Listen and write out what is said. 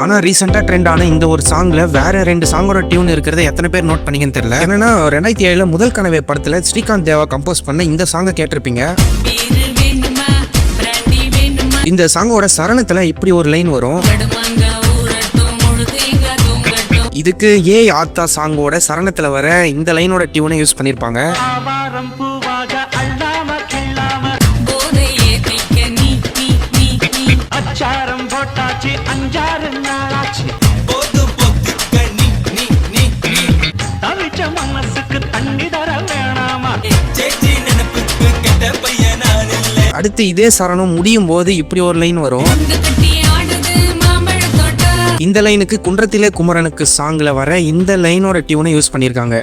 ஆனா ரீசெண்டா ட்ரெண்ட் ஆன இந்த ஒரு சாங்ல வேற 2 சாங்கோட டியூன் இருக்கிறத எத்தனை பேர் நோட் பண்ணீங்கன்னு தெரியல. என்னன்னா 2007 முதல் கனவே படத்துல ஸ்ரீகாந்த் தேவா கம்போஸ் பண்ண இந்த சாங்கை கேட்டிருப்பீங்க. இந்த சாங்கோட சரணத்துல இப்படி ஒரு லைன் வரும். இதுக்கு ஏ ஆத்தா சாங்கோட சரணத்துல வர இந்த லைனோட டியூனை யூஸ் பண்ணிருப்பாங்க. அடுத்து இதே சரணம் முடியும் போது இப்படி ஒரு லைன் வரும். இந்த லைனுக்கு குன்றத்திலே குமரனுக்கு சாங்ல வர இந்த லைனோட டியூனை யூஸ் பண்ணிருக்காங்க.